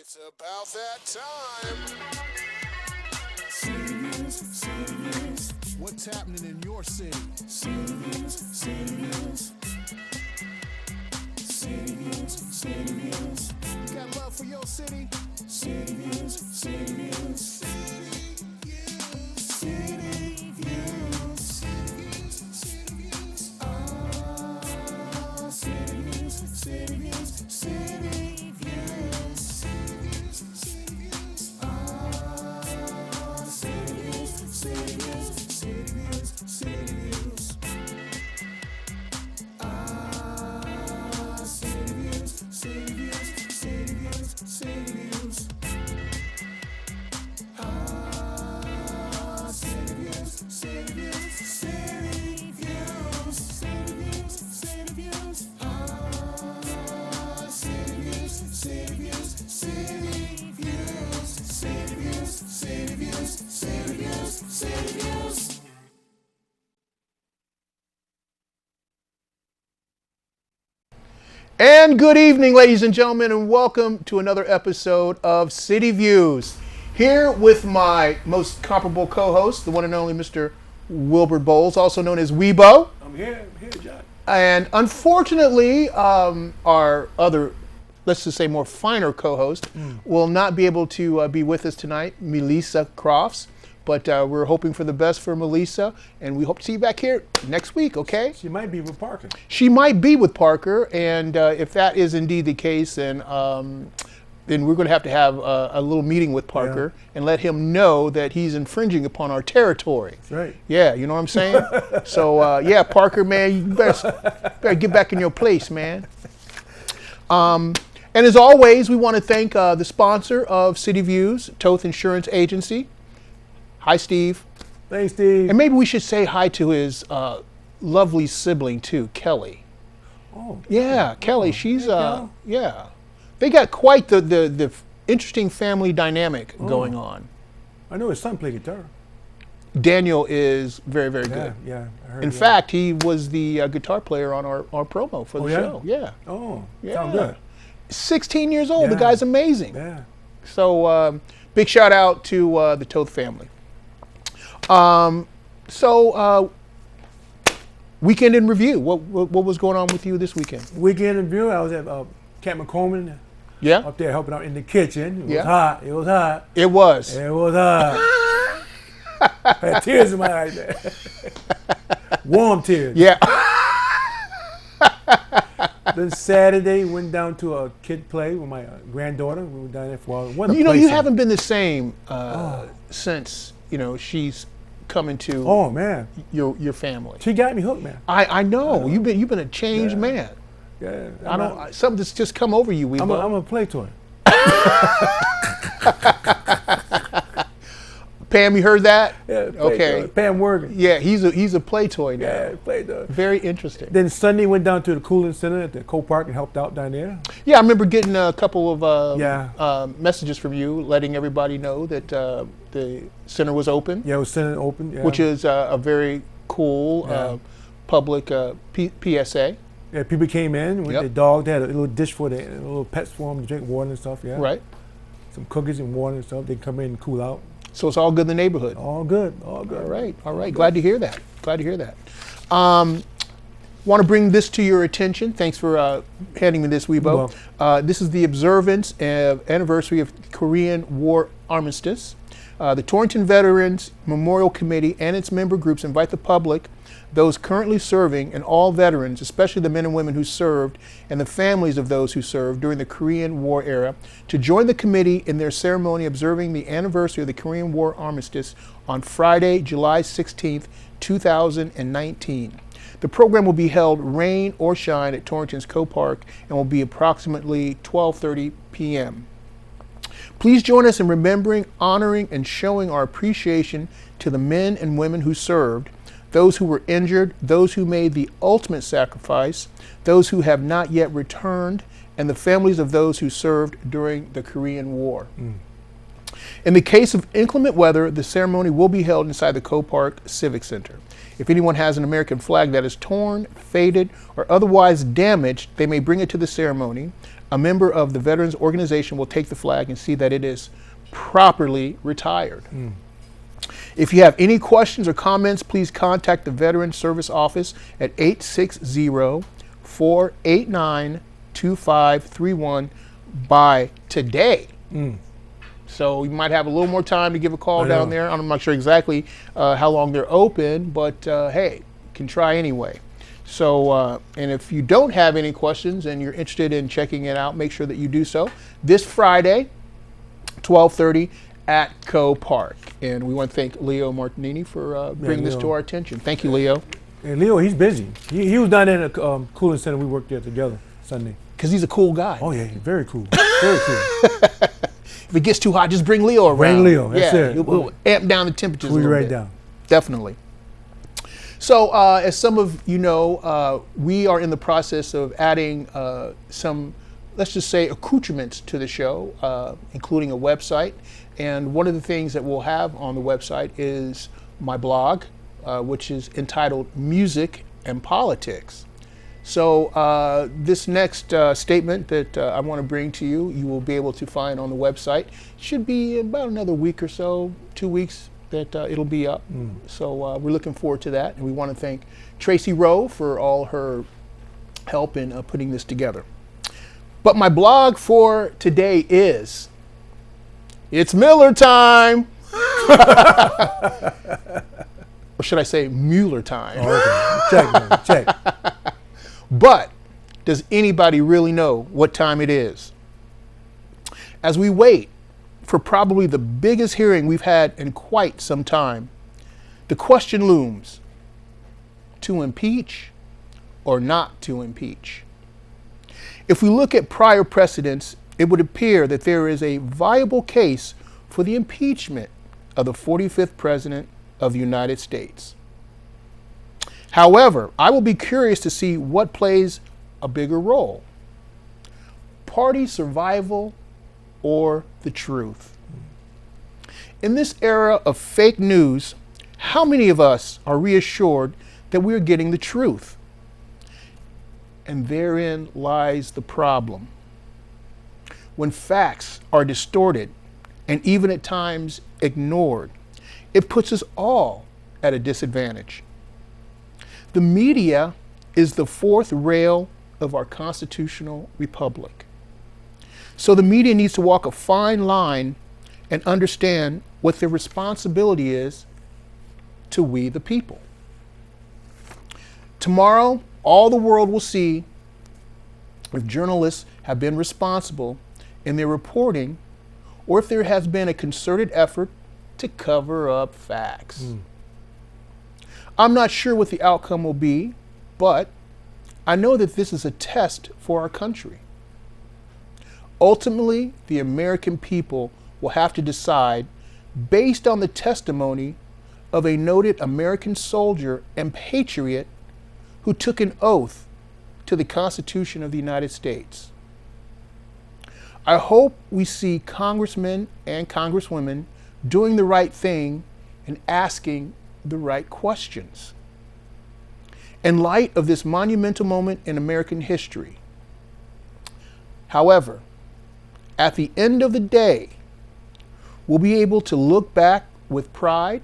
It's about that time. What's happening in your city? You got love for your city? City Views. City Views. And good evening, ladies and gentlemen, and welcome to another episode of City Views. Here with my most comparable co-host, the one and only Mr. Wilbur Bowles, also known as Weebo. I'm here, John. And unfortunately, our other, let's just say more finer co-host, will not be able to be with us tonight, Melissa Crofts. But we're hoping for the best for Melissa, and we hope to see you back here next week, okay? She might be with Parker. She might be with Parker, and if that is indeed the case, then we're going to have a little meeting with Parker and let him know that he's infringing upon our territory. That's right. Yeah, you know what I'm saying? So, yeah, Parker, man, you better get back in your place, man. And as always, we want to thank the sponsor of City Views, Toth Insurance Agency. Hi, Steve. Thanks, Steve. And maybe we should say hi to his lovely sibling, too, Kelly. Oh. Yeah, Kelly. She's, Kelly. yeah. They got quite the interesting family dynamic going on. I know his son played guitar. Daniel is very, very good. Yeah, I heard. In fact, he was the guitar player on our promo for the show. Yeah. Oh, yeah. Sound good. 16 years old. The Yeah. guy's amazing. Yeah. So, big shout out to the Toth family. Weekend in review. What was going on with you this weekend? Weekend in view. I was at Camp McCormick. Yeah. Up there helping out in the kitchen. It was Yeah. hot. It was hot. It was. It was hot. I had tears in my eyes, man. Warm tears. Yeah. Then Saturday went down to a kid play with my granddaughter. We were down there for a while. You haven't been the same since she's come into Oh man, your family. she got me hooked, man. I know. You've been a changed man. Yeah, Something's just come over you, I'm Weebo. a play toy. Pam, you heard that? Yeah, play Okay. toy. Pam Wergen. Yeah, he's a play toy now. Yeah, play toy. Very interesting. Then Sunday went down to the cooling center at the Co-Park and helped out down there. Yeah, I remember getting a couple of messages from you letting everybody know that the center was open. Yeah, it was center open. Yeah. Which is a very cool public PSA. Yeah, people came in with their dog. They had a little dish for their little pets for them to drink water and stuff. Yeah. Right. Some cookies and water and stuff. They come in and cool out. So it's all good in the neighborhood. All good. All good. All right. Glad to hear that. Want to bring this to your attention. Thanks for handing me this, Weebo. This is the observance of anniversary of Korean War Armistice. The Torrington Veterans Memorial Committee and its member groups invite the public, those currently serving, and all veterans, especially the men and women who served and the families of those who served during the Korean War era, to join the committee in their ceremony observing the anniversary of the Korean War Armistice on Friday, July 16th, 2019. The program will be held rain or shine at Torrington's Co-Park and will be approximately 12:30 p.m. Please join us in remembering, honoring, and showing our appreciation to the men and women who served, those who were injured, those who made the ultimate sacrifice, those who have not yet returned, and the families of those who served during the Korean War. In the case of inclement weather, the ceremony will be held inside the Co-Park Civic Center. If anyone has an American flag that is torn, faded, or otherwise damaged, they may bring it to the ceremony. A member of the Veterans Organization will take the flag and see that it is properly retired. If you have any questions or comments, please contact the Veteran Service Office at 860-489-2531 by today. So you might have a little more time to give a call down there. I'm not sure exactly how long they're open, but hey, you can try anyway. So, and if you don't have any questions and you're interested in checking it out, make sure that you do so this Friday, 12:30 at Co-Park. And we want to thank Leo Martinini for bringing this to our attention. Thank you, Leo. And Leo, he's busy. He was down there in the cooling center. We worked there together Sunday. Because he's a cool guy. Oh, yeah, very cool. Very cool. If it gets too hot, just bring Leo around. Bring Leo, that's it. We'll amp down the temperatures a little right bit. down. Definitely. So as some of you know, we are in the process of adding some, let's just say, accoutrements to the show, including a website. And one of the things that we'll have on the website is my blog, which is entitled Music and Politics. So this next statement that I want to bring to you, you will be able to find on the website. Should be about another week or so, 2 weeks that it'll be up. So we're looking forward to that. And we want to thank Tracy Rowe for all her help in putting this together. But my blog for today is, it's Miller time. Or should I say Mueller time? Oh, okay. Check, man. Check. But does anybody really know what time it is? As we wait for probably the biggest hearing we've had in quite some time, the question looms: to impeach or not to impeach? If we look at prior precedents, it would appear that there is a viable case for the impeachment of the 45th President of the United States. However, I will be curious to see what plays a bigger role: party survival or the truth. In this era of fake news, how many of us are reassured that we are getting the truth? And therein lies the problem. When facts are distorted and even at times ignored, it puts us all at a disadvantage. The media is the fourth rail of our constitutional republic. So the media needs to walk a fine line and understand what their responsibility is to we the people. Tomorrow, all the world will see if journalists have been responsible in their reporting or if there has been a concerted effort to cover up facts. I'm not sure what the outcome will be, but I know that this is a test for our country. Ultimately, the American people will have to decide based on the testimony of a noted American soldier and patriot who took an oath to the Constitution of the United States. I hope we see congressmen and congresswomen doing the right thing and asking the right questions. In light of this monumental moment in American history, however, at the end of the day, we'll be able to look back with pride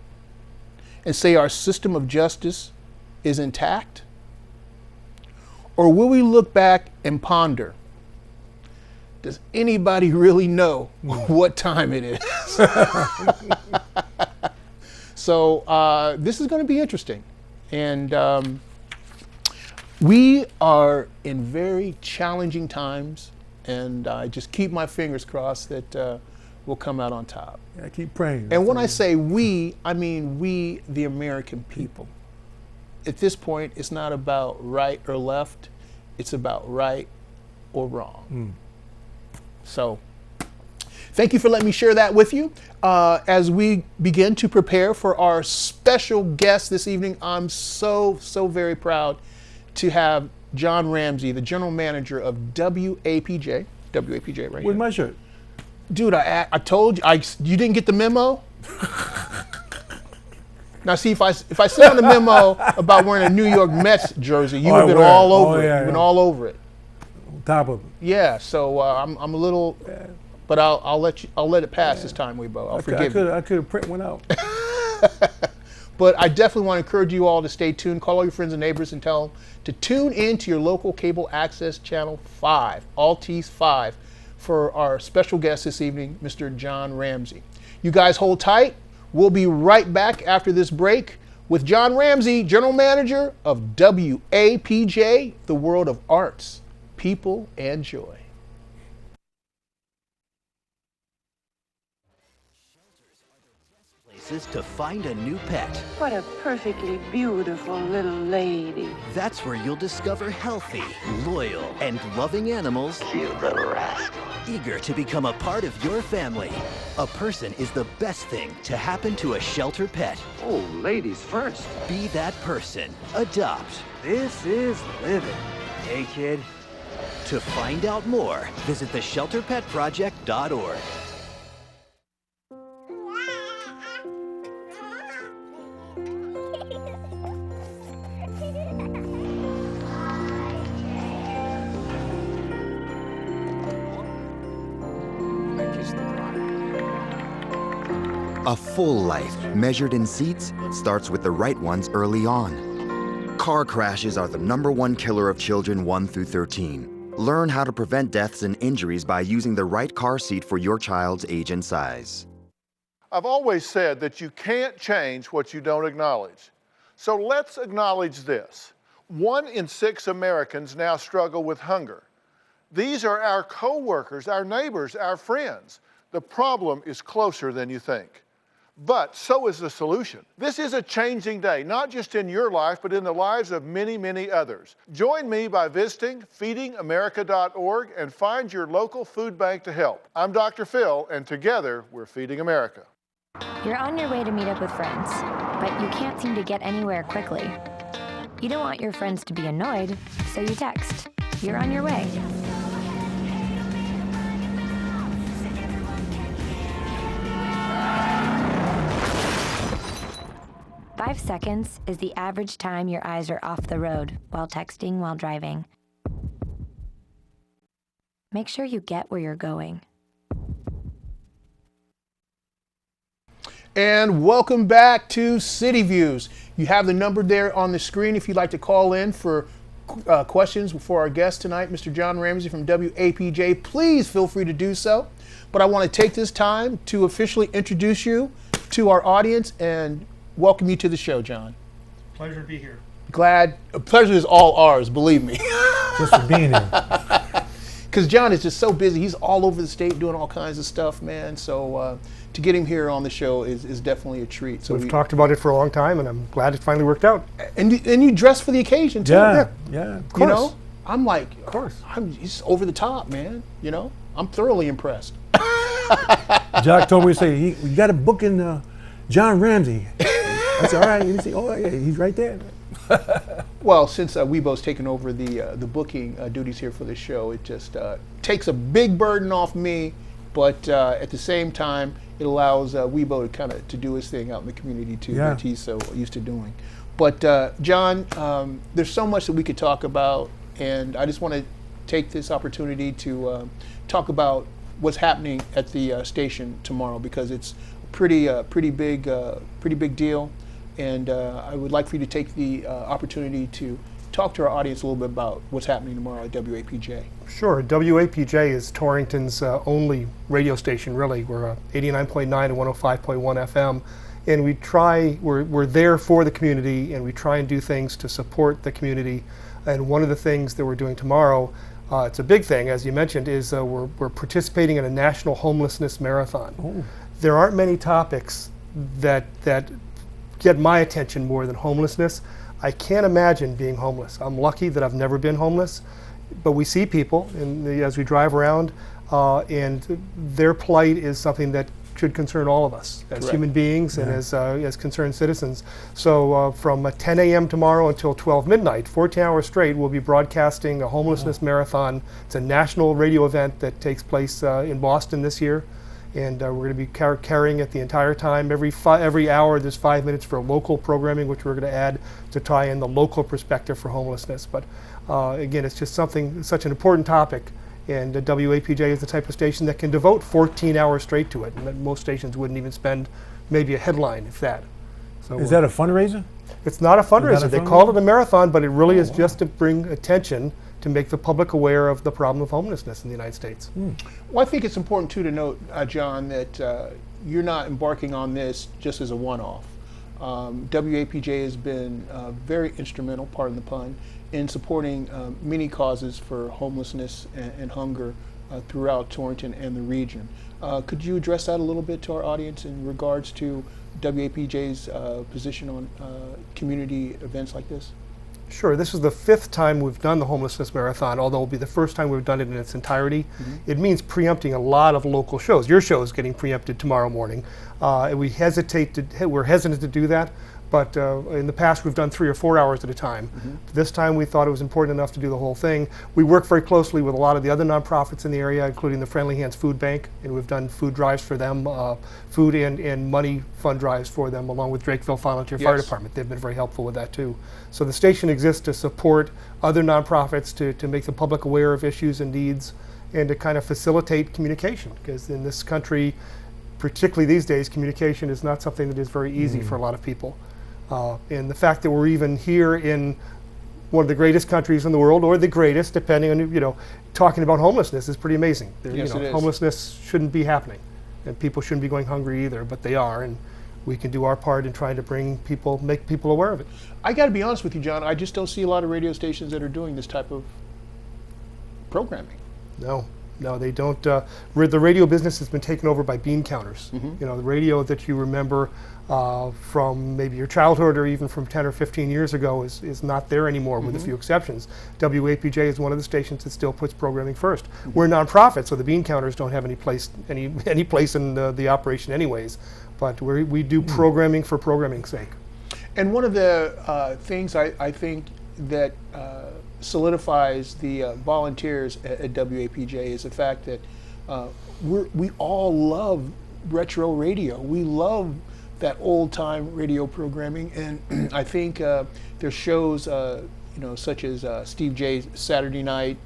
and say our system of justice is intact? Or will we look back and ponder, does anybody really know what time it is? So this is going to be interesting. And we are in very challenging times, and I just keep my fingers crossed that we'll come out on top. Yeah, I keep praying. And when I say we, I mean we, the American people. At this point, it's not about right or left. It's about right or wrong. So thank you for letting me share that with you. As we begin to prepare for our special guest this evening, I'm so very proud to have John Ramsey, the general manager of WAPJ right Where's here. my shirt? Dude, I told you, you didn't get the memo? Now see, if I sent out a memo about wearing a New York Mets jersey, you would have been all over it. You've been all over it. On top of it. Yeah, so I'm a little, but I'll let it pass this time, Weibo. I'll forgive you. I could have print one out. But I definitely want to encourage you all to stay tuned. Call all your friends and neighbors and tell them to tune in to your local cable access channel 5, Altice 5, for our special guest this evening, Mr. John Ramsey. You guys hold tight. We'll be right back after this break with John Ramsey, General Manager of WAPJ, the world of arts, people, and joy. To find a new pet. What a perfectly beautiful little lady. That's where you'll discover healthy, loyal, and loving animals. You little rascal. Eager to become a part of your family. A person is the best thing to happen to a shelter pet. Oh, ladies first. Be that person. Adopt. This is living. Hey, kid. To find out more, visit theshelterpetproject.org. A full life, measured in seats, starts with the right ones early on. Car crashes are the #1 killer of children 1 through 13. Learn how to prevent deaths and injuries by using the right car seat for your child's age and size. I've always said that you can't change what you don't acknowledge. So let's acknowledge this. 1 in 6 Americans now struggle with hunger. These are our co-workers, our neighbors, our friends. The problem is closer than you think. But so is the solution. This is a changing day, not just in your life, but in the lives of many, many others. Join me by visiting feedingamerica.org and find your local food bank to help. I'm Dr. Phil, and together we're Feeding America. You're on your way to meet up with friends, but you can't seem to get anywhere quickly. You don't want your friends to be annoyed, so you text. You're on your way. 5 seconds is the average time your eyes are off the road while texting while driving. Make sure you get where you're going. And welcome back to City Views. You have the number there on the screen if you'd like to call in for questions for our guest tonight, Mr. John Ramsey from WAPJ. Please feel free to do so. But I want to take this time to officially introduce you to our audience and welcome you to the show, John. Pleasure to be here. Pleasure is all ours, believe me. Just for being here. Because John is just so busy. He's all over the state doing all kinds of stuff, man. So to get him here on the show is definitely a treat. So we've talked about it for a long time, and I'm glad it finally worked out. And you dress for the occasion, too. Yeah, of course. You know, I'm like, of course. He's over the top, man. You know, I'm thoroughly impressed. Jack told me to say, we got a book in John Ramsey. I said, all right. And he said, oh, yeah, he's right there. Well, since Weibo's taken over the booking duties here for the show, it just takes a big burden off me, but at the same time, it allows Weibo to kind of to do his thing out in the community too, that he's so used to doing. But John, there's so much that we could talk about, and I just want to take this opportunity to talk about what's happening at the station tomorrow, because it's a pretty big deal. And I would like for you to take the opportunity to talk to our audience a little bit about what's happening tomorrow at WAPJ. Sure. WAPJ is Torrington's only radio station, really. We're 89.9 and 105.1 FM. And we're there for the community, and we try and do things to support the community. And one of the things that we're doing tomorrow, it's a big thing, as you mentioned, is we're participating in a national homelessness marathon. Ooh. There aren't many topics that get my attention more than homelessness. I can't imagine being homeless. I'm lucky that I've never been homeless, but we see people as we drive around, and their plight is something that should concern all of us as human beings and as concerned citizens. So from 10 a.m. tomorrow until 12 midnight, 14 hours straight, we'll be broadcasting a homelessness marathon. It's a national radio event that takes place in Boston this year. And we're going to be carrying it the entire time. Every hour there's 5 minutes for local programming, which we're going to add to tie in the local perspective for homelessness. But again, it's just such an important topic. And WAPJ is the type of station that can devote 14 hours straight to it, and that most stations wouldn't even spend maybe a headline, if that. So is that a fundraiser? It's not a fundraiser. They call it a marathon, but it really is just to bring attention to make the public aware of the problem of homelessness in the United States. Well, I think it's important too to note, John, that you're not embarking on this just as a one-off. WAPJ has been very instrumental, pardon the pun, in supporting many causes for homelessness and hunger throughout Torrington and the region. Could you address that a little bit to our audience in regards to WAPJ's position on community events like this? Sure. This is the 5th time we've done the Homelessness Marathon, although it'll be the first time we've done it in its entirety. It means preempting a lot of local shows. Your show is getting preempted tomorrow morning. We're hesitant to do that, but in the past we've done 3 or 4 hours at a time. This time we thought it was important enough to do the whole thing. We work very closely with a lot of the other nonprofits in the area, including the Friendly Hands Food Bank, and we've done food drives for them, food and money fund drives for them, along with Drakeville Volunteer Fire Department. They've been very helpful with that too. So the station exists to support other nonprofits, to make the public aware of issues and needs, and to kind of facilitate communication, because in this country, particularly these days, communication is not something that is very easy for a lot of people. And the fact that we're even here in one of the greatest countries in the world, or the greatest, depending on, talking about homelessness is pretty amazing. Yes, it is. Homelessness shouldn't be happening, and people shouldn't be going hungry either, but they are, and we can do our part in trying to make people aware of it. I got to be honest with you, John, I just don't see a lot of radio stations that are doing this type of programming. No, they don't. The radio business has been taken over by bean counters. The radio that you remember from maybe your childhood or even from 10 or 15 years ago is not there anymore, with a few exceptions. WAPJ is one of the stations that still puts programming first. We're a nonprofit, so the bean counters don't have any place in the operation anyways. But we do programming for programming's sake. And one of the things I think that solidifies the volunteers at WAPJ is the fact that we all love retro radio. We love that old-time radio programming, and I think there's shows such as Steve J's Saturday night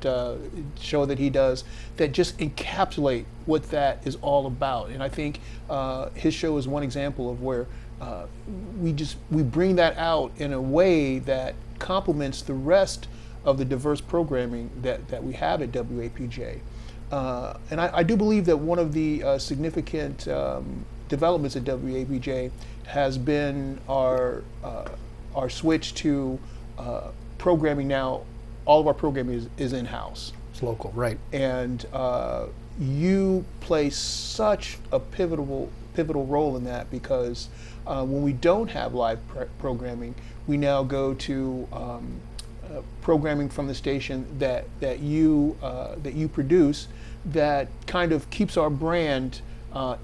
show that he does that just encapsulate what that is all about. And I think his show is one example of where we bring that out in a way that complements the rest of the diverse programming that we have at WAPJ. And I do believe that one of the significant developments at WAPJ has been our switch to programming now. All of our programming is in-house. It's local, right. And you play such a pivotal role in that, because when we don't have live programming, we now go to programming from the station that you produce that kind of keeps our brand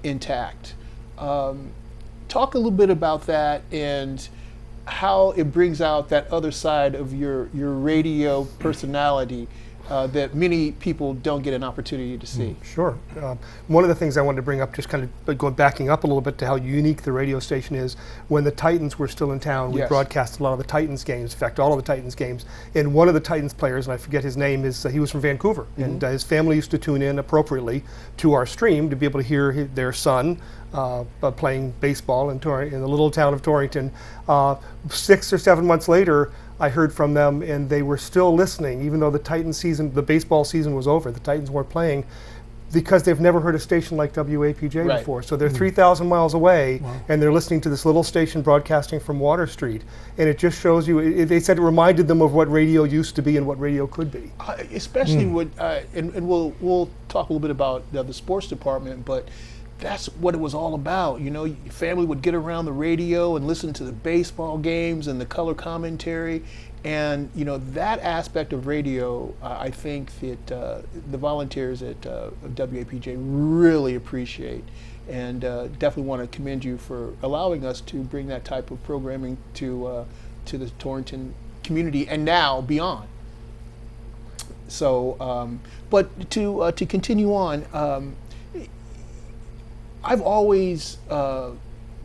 intact. Talk a little bit about that and how it brings out that other side of your radio personality that many people don't get an opportunity to see. Sure. One of the things I wanted to bring up, just kind of backing up a little bit to how unique the radio station is, when the Titans were still in town, we broadcast a lot of the Titans games, in fact, all of the Titans games. And one of the Titans players, and I forget his name, he was from Vancouver. And his family used to tune in appropriately to our stream to be able to hear their son playing baseball in the little town of Torrington. 6 or 7 months later, I heard from them, and they were still listening, even though the baseball season was over. The Titans weren't playing, because they've never heard a station like WAPJ before. So they're 3,000 miles away, and they're listening to this little station broadcasting from Water Street. And it just shows you, they said it reminded them of what radio used to be and what radio could be. Especially and we'll talk a little bit about the sports department, but that's what it was all about. Your family would get around the radio and listen to the baseball games and the color commentary. And, that aspect of radio, I think that the volunteers at WAPJ really appreciate. And definitely want to commend you for allowing us to bring that type of programming to the Torrington community and now beyond. So, but to continue on, I've always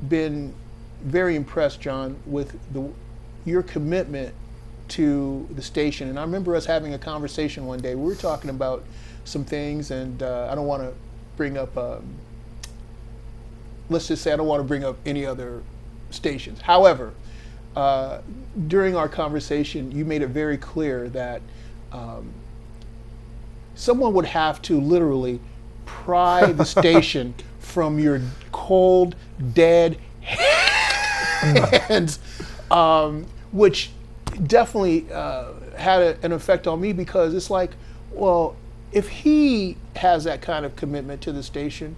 been very impressed, John, with your commitment to the station. And I remember us having a conversation one day. We were talking about some things, and I don't want to bring up, let's just say I don't want to bring up any other stations. However, during our conversation, you made it very clear that someone would have to literally pry the station from your cold, dead hands, which definitely had an effect on me, because it's like, well, if he has that kind of commitment to the station,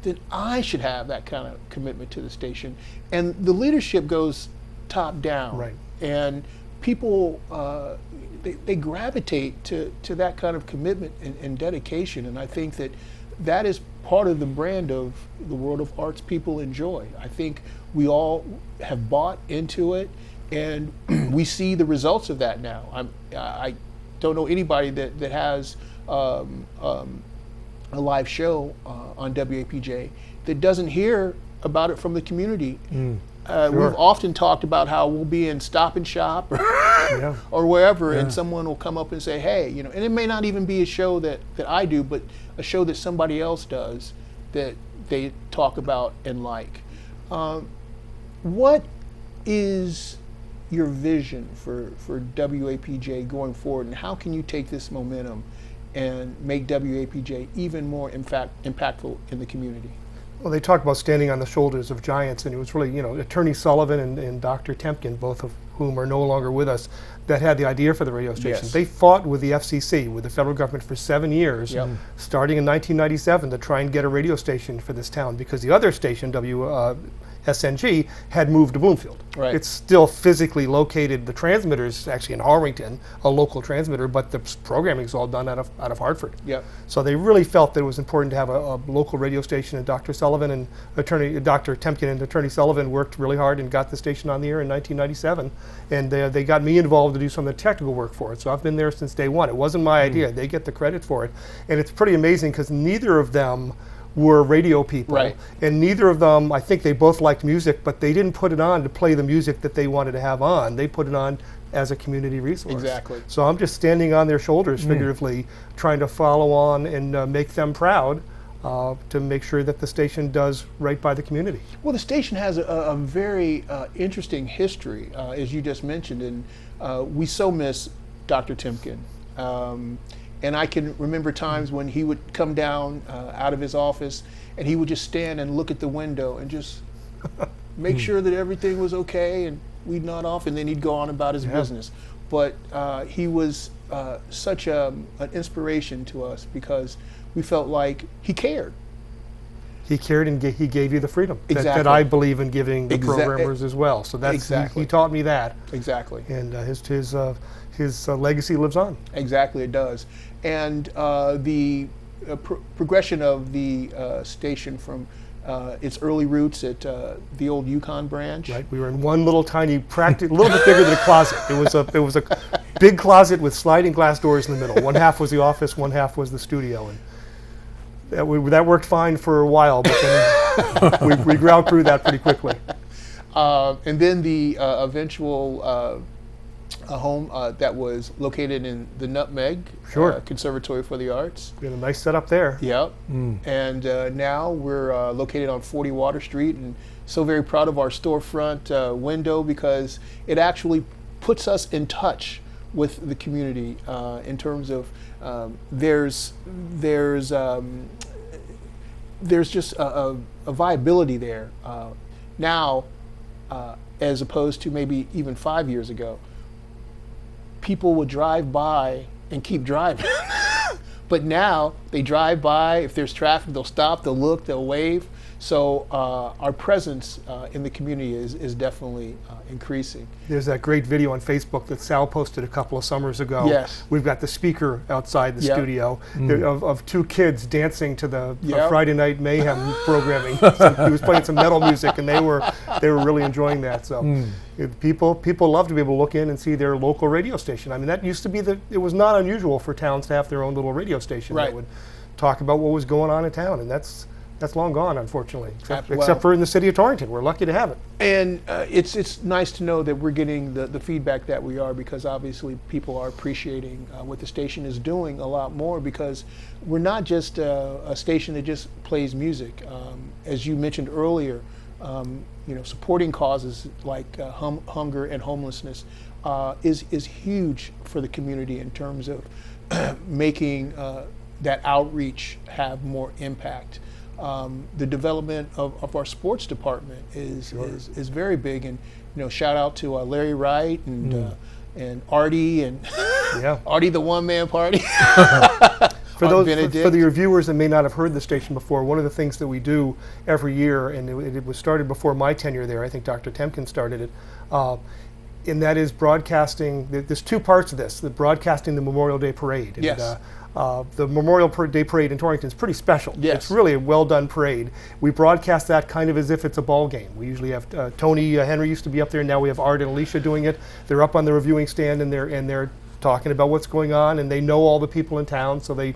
then I should have that kind of commitment to the station. And the leadership goes top down. Right. And people, they gravitate to that kind of commitment and dedication. And I think that is part of the brand of the World of Arts people enjoy. I think we all have bought into it, and we see the results of that now. I don't know anybody that has a live show on WAPJ that doesn't hear about it from the community. Sure. We've often talked about how we'll be in Stop and Shop or wherever, and someone will come up and say, hey, and it may not even be a show that I do, but a show that somebody else does that they talk about and like. What is your vision for WAPJ going forward, and how can you take this momentum and make WAPJ even more impactful in the community? Well, they talk about standing on the shoulders of giants, and it was really, Attorney Sullivan and Dr. Temkin, both of whom are no longer with us, that had the idea for the radio station. Yes. They fought with the FCC, with the federal government, for 7 years, starting in 1997, to try and get a radio station for this town, because the other station, SNG, had moved to Bloomfield. Right. It's still physically located, the transmitter's actually in Harrington, a local transmitter, but the programming is all done out of Hartford. Yep. So they really felt that it was important to have a local radio station, and Dr. Sullivan and Dr. Temkin and Attorney Sullivan worked really hard and got the station on the air in 1997, and they got me involved to do some of the technical work for it. So I've been there since day one. It wasn't my idea. They get the credit for it. And it's pretty amazing, because neither of them were radio people. Right. And neither of them, I think they both liked music, but they didn't put it on to play the music that they wanted to have on. They put it on as a community resource. Exactly. So I'm just standing on their shoulders, figuratively, trying to follow on and make them proud, to make sure that the station does right by the community. Well, the station has a very interesting history, as you just mentioned, and we so miss Dr. Temkin. And I can remember times when he would come down out of his office, and he would just stand and look at the window and just make sure that everything was okay, and we'd nod off, and then he'd go on about his business. But he was such an inspiration to us, because we felt like he cared. He cared, and he gave you the freedom that I believe in giving the programmers as well. So that's he taught me that. Exactly. And his legacy lives on. Exactly, it does. And the progression of the station from its early roots at the old Yukon branch. Right. We were in one little tiny, a little bit bigger than a closet. It was a big closet with sliding glass doors in the middle. One half was the office, one half was the studio, and that worked fine for a while. But then we ground through that pretty quickly. And then the eventual home that was located in the Nutmeg Conservatory for the Arts. We had a nice setup there. Yep. And now we're located on 40 Water Street, and so very proud of our storefront window, because it actually puts us in touch with the community in terms of there's just a viability there now, as opposed to maybe even 5 years ago. People would drive by and keep driving. But now they drive by, if there's traffic, they'll stop, they'll look, they'll wave. So our presence in the community is definitely increasing. There's that great video on Facebook that Sal posted a couple of summers ago. Yes. We've got the speaker outside the studio of two kids dancing to the Friday Night Mayhem programming. He was playing some metal music, and they were really enjoying that. So people love to be able to look in and see their local radio station. I mean, that used to be it was not unusual for towns to have their own little radio station that would talk about what was going on in town, and that's That's long gone, unfortunately, Well- except for in the city of Torrington. We're lucky to have it. And it's nice to know that we're getting the feedback that we are, because obviously people are appreciating what the station is doing a lot more, because we're not just a station that just plays music. As you mentioned earlier, supporting causes like hunger and homelessness is huge for the community in terms of making that outreach have more impact. The development of our sports department is very big, and shout out to Larry Wright and Artie and Artie the one man party. For the viewers that may not have heard the station before, one of the things that we do every year, and it was started before my tenure there, I think Dr. Temkin started it, and that is broadcasting. There's two parts of this: the broadcasting the Memorial Day Parade. And, Yes. The Memorial Day Parade in Torrington is pretty special. Yes. It's really a well-done parade. We broadcast that kind of as if it's a ball game. We usually have Tony Henry used to be up there. Now we have Art and Alicia doing it. They're up on the reviewing stand and they're talking about what's going on, and they know all the people in town, so they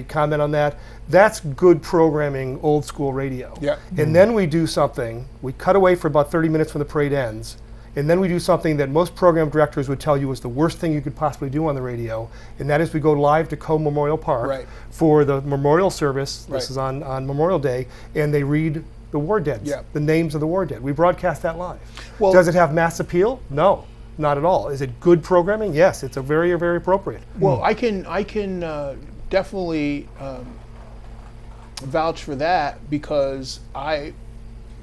comment on that. That's good programming, old school radio. Yeah. And then we do something. We cut away for about 30 minutes when the parade ends. And then we do something that most program directors would tell you is the worst thing you could possibly do on the radio, and that is we go live to Co Memorial Park for the memorial service. This is on Memorial Day, and they read the war dead, the names of the war dead. We broadcast that live. Well, does it have mass appeal? No, not at all. Is it good programming? Yes, it's a very, very appropriate. Well, I can definitely vouch for that, because I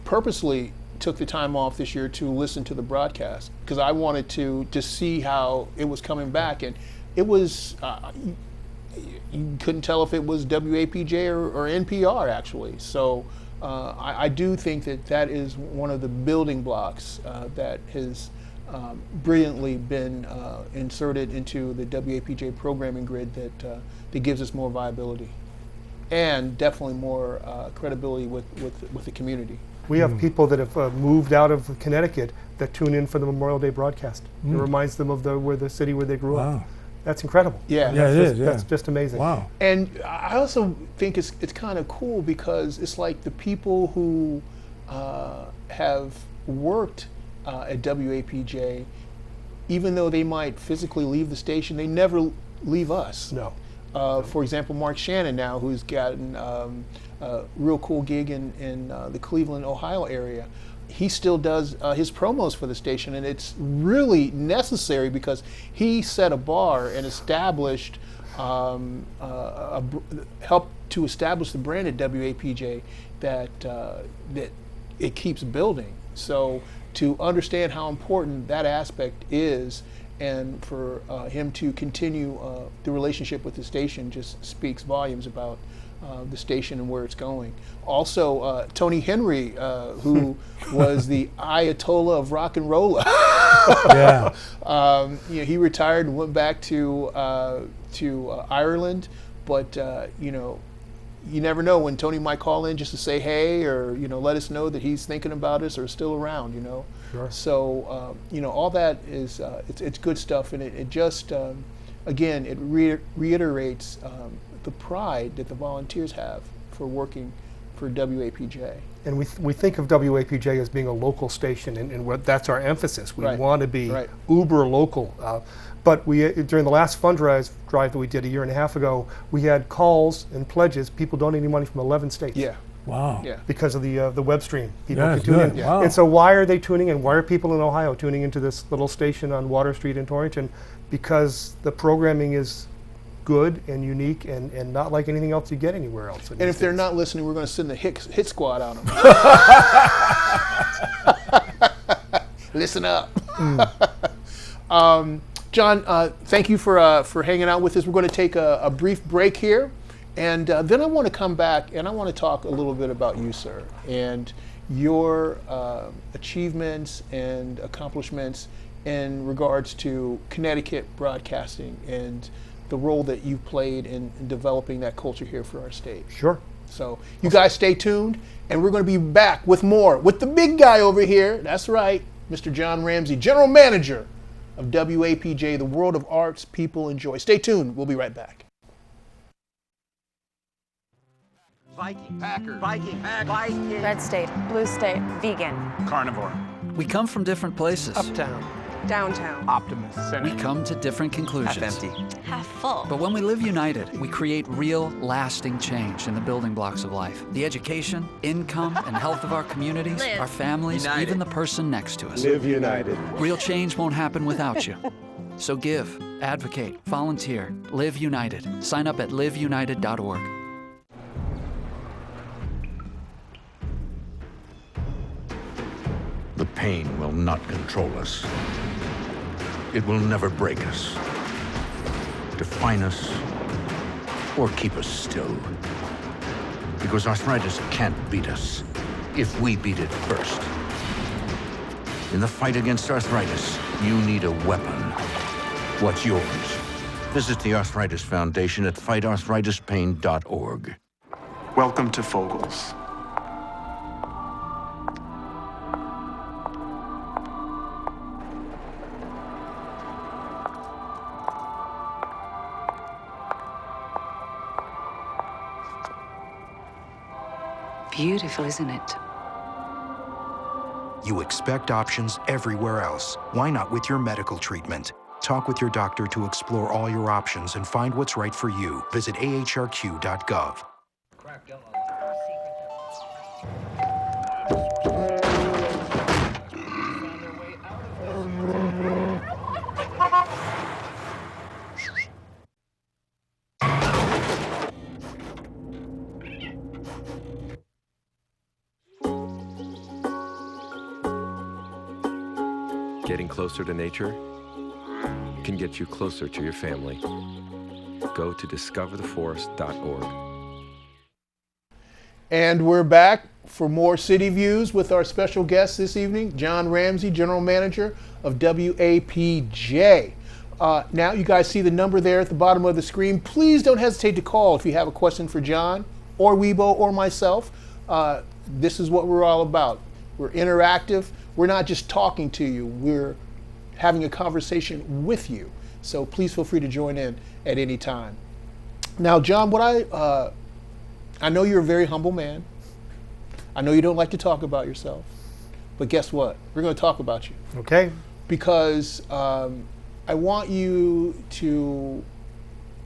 purposely took the time off this year to listen to the broadcast, because I wanted to see how it was coming back, and it was you couldn't tell if it was WAPJ or NPR actually. So I do think that is one of the building blocks that has brilliantly been inserted into the WAPJ programming grid that gives us more viability and definitely more credibility with the community. We have people that have moved out of Connecticut that tune in for the Memorial Day broadcast. It reminds them of the city where they grew up. That's incredible. Yeah, yeah, it is. Yeah. That's just amazing. Wow. And I also think it's kind of cool, because it's like the people who have worked at WAPJ, even though they might physically leave the station, they never leave us. No. For example, Mark Shannon now, who's gotten a real cool gig in the Cleveland, Ohio area. He still does his promos for the station, and it's really necessary, because he set a bar and established, helped to establish the brand at WAPJ that it keeps building. So to understand how important that aspect is, and for him to continue the relationship with the station, just speaks volumes about the station and where it's going. Also, Tony Henry, who was the Ayatollah of rock and roll. He retired and went back to Ireland, but you never know when Tony might call in just to say hey, or let us know that he's thinking about us or still around. Sure. So all that is it's good stuff, and it just again it reiterates the pride that the volunteers have for working for WAPJ. And we think of WAPJ as being a local station, and that's our emphasis. We want to be uber local. But during the last fundraise drive that we did a year and a half ago, we had calls and pledges, people donating money from 11 states. Yeah. Wow. Yeah. Because of the web stream. People Yeah, can tune in. good. Wow. And so why are they tuning in? Why are people in Ohio tuning into this little station on Water Street in Torrington? Because the programming is good and unique and not like anything else you get anywhere else. And if they're not listening, we're going to send the hit squad on them. Listen up. John, thank you for hanging out with us. We're going to take a brief break here, and then I want to come back and I want to talk a little bit about you, sir, and your achievements and accomplishments in regards to Connecticut broadcasting and the role that you've played in developing that culture here for our state. Sure. So you guys stay tuned, and we're going to be back with more with the big guy over here. That's right, Mr. John Ramsey, General Manager of WAPJ, the world of arts people enjoy. Stay tuned. We'll be right back. Viking, Packer, Viking, Viking. Red state, blue state, vegan. Carnivore. We come from different places. Uptown. Downtown. Optimist. We come to different conclusions. Half empty. Half full. But when we live united, we create real, lasting change in the building blocks of life. The education, income, and health of our communities, our families, even the person next to us. Live united. Real change won't happen without you. So give, advocate, volunteer, live united. Sign up at liveunited.org. The pain will not control us. It will never break us, define us, or keep us still. Because arthritis can't beat us if we beat it first. In the fight against arthritis, you need a weapon. What's yours? Visit the Arthritis Foundation at fightarthritispain.org. Welcome to Fogel's. Beautiful, isn't it? You expect options everywhere else. Why not with your medical treatment? Talk with your doctor to explore all your options and find what's right for you. Visit ahrq.gov. Getting closer to nature can get you closer to your family. Go to discovertheforest.org. And we're back for more City Views with our special guest this evening, John Ramsey, General Manager of WAPJ. Now you guys see the number there at the bottom of the screen. Please don't hesitate to call if you have a question for John or Weibo or myself. This is what we're all about. We're interactive. We're not just talking to you. We're having a conversation with you. So please feel free to join in at any time. Now, John, what I know you're a very humble man. I know you don't like to talk about yourself. But guess what? We're going to talk about you. Okay. Because I want you to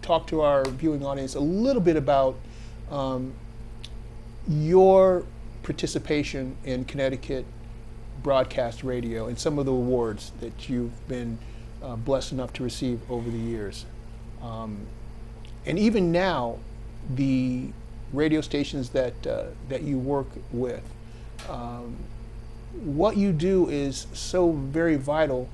talk to our viewing audience a little bit about your participation in Connecticut broadcast radio and some of the awards that you've been blessed enough to receive over the years. And even now, the radio stations that you work with, what you do is so very vital,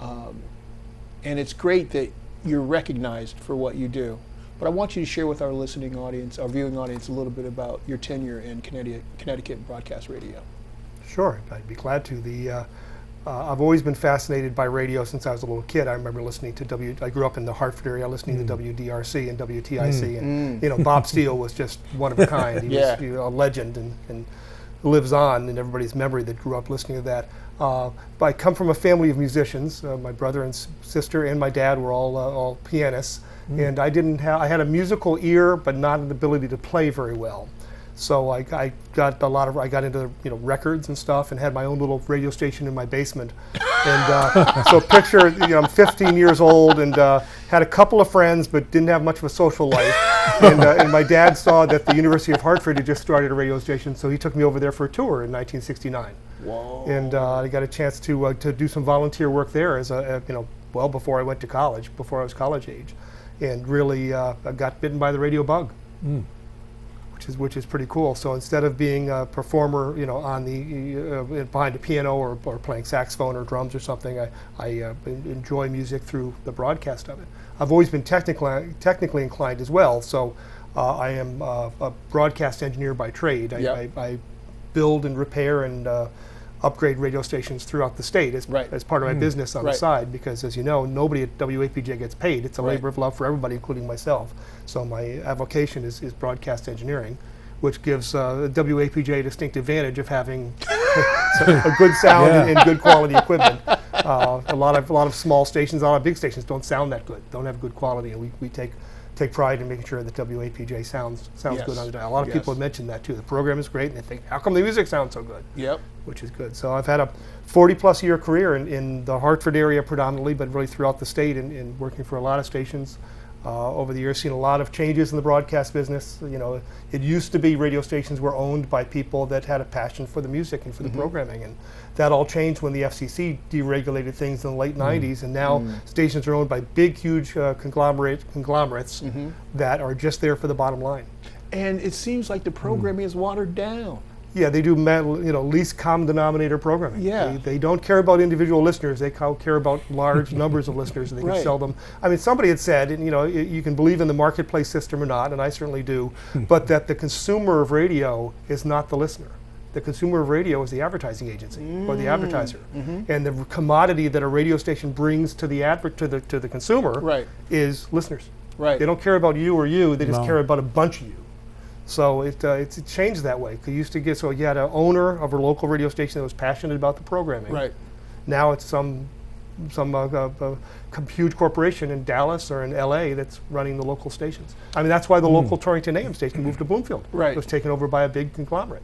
and it's great that you're recognized for what you do. But I want you to share with our listening audience, our viewing audience, a little bit about your tenure in Connecticut broadcast radio. Sure, I'd be glad to. I've always been fascinated by radio since I was a little kid. I remember listening to I grew up in the Hartford area, listening to WDRC and WTIC, and you know, Bob Steele was just one of a kind. He was a legend and lives on in everybody's memory that grew up listening to that. But I come from a family of musicians. My brother and sister and my dad were all pianists, and I had a musical ear, but not an ability to play very well. So I got into records and stuff, and had my own little radio station in my basement. And so picture, I'm 15 years old and had a couple of friends, but didn't have much of a social life. And my dad saw that the University of Hartford had just started a radio station, so he took me over there for a tour in 1969. Whoa. And I got a chance to do some volunteer work there as well before I went to college, before I was college age, and really I got bitten by the radio bug. Which is pretty cool. So instead of being a performer, on the behind a piano or playing saxophone or drums or something, I enjoy music through the broadcast of it. I've always been technically inclined as well. So I am a broadcast engineer by trade. I build and repair and upgrade radio stations throughout the state as part of my business on the side, because as you know, nobody at WAPJ gets paid. It's a labor of love for everybody, including myself. So my avocation is broadcast engineering, which gives WAPJ a distinct advantage of having a good sound and good quality equipment. A lot of small stations, a lot of big stations don't sound that good, don't have good quality, and we take take pride in making sure that WAPJ sounds Yes. good on the dial. A lot of Yes. people have mentioned that too. The program is great, and they think, how come the music sounds so good? Yep. Which is good. So I've had a 40-plus year career in the Hartford area predominantly, but really throughout the state, in working for a lot of stations. Over the years, seen a lot of changes in the broadcast business. You know, it used to be radio stations were owned by people that had a passion for the music and for the programming, and that all changed when the FCC deregulated things in the late 90s, and now stations are owned by big, huge conglomerates that are just there for the bottom line. And it seems like the programming is watered down. Yeah, they do, least common denominator programming. Yeah. They don't care about individual listeners. They care about large numbers of listeners, and they can sell them. I mean, somebody had said, and you can believe in the marketplace system or not, and I certainly do, but that the consumer of radio is not the listener. The consumer of radio is the advertising agency or the advertiser, and the commodity that a radio station brings to the consumer is listeners. Right. They don't care about you or you. They just care about a bunch of you. So it changed that way. You used to get, so you had an owner of a local radio station that was passionate about the programming. Right. Now it's some huge corporation in Dallas or in LA that's running the local stations. I mean, that's why the local Torrington AM station moved to Bloomfield. Right. It was taken over by a big conglomerate.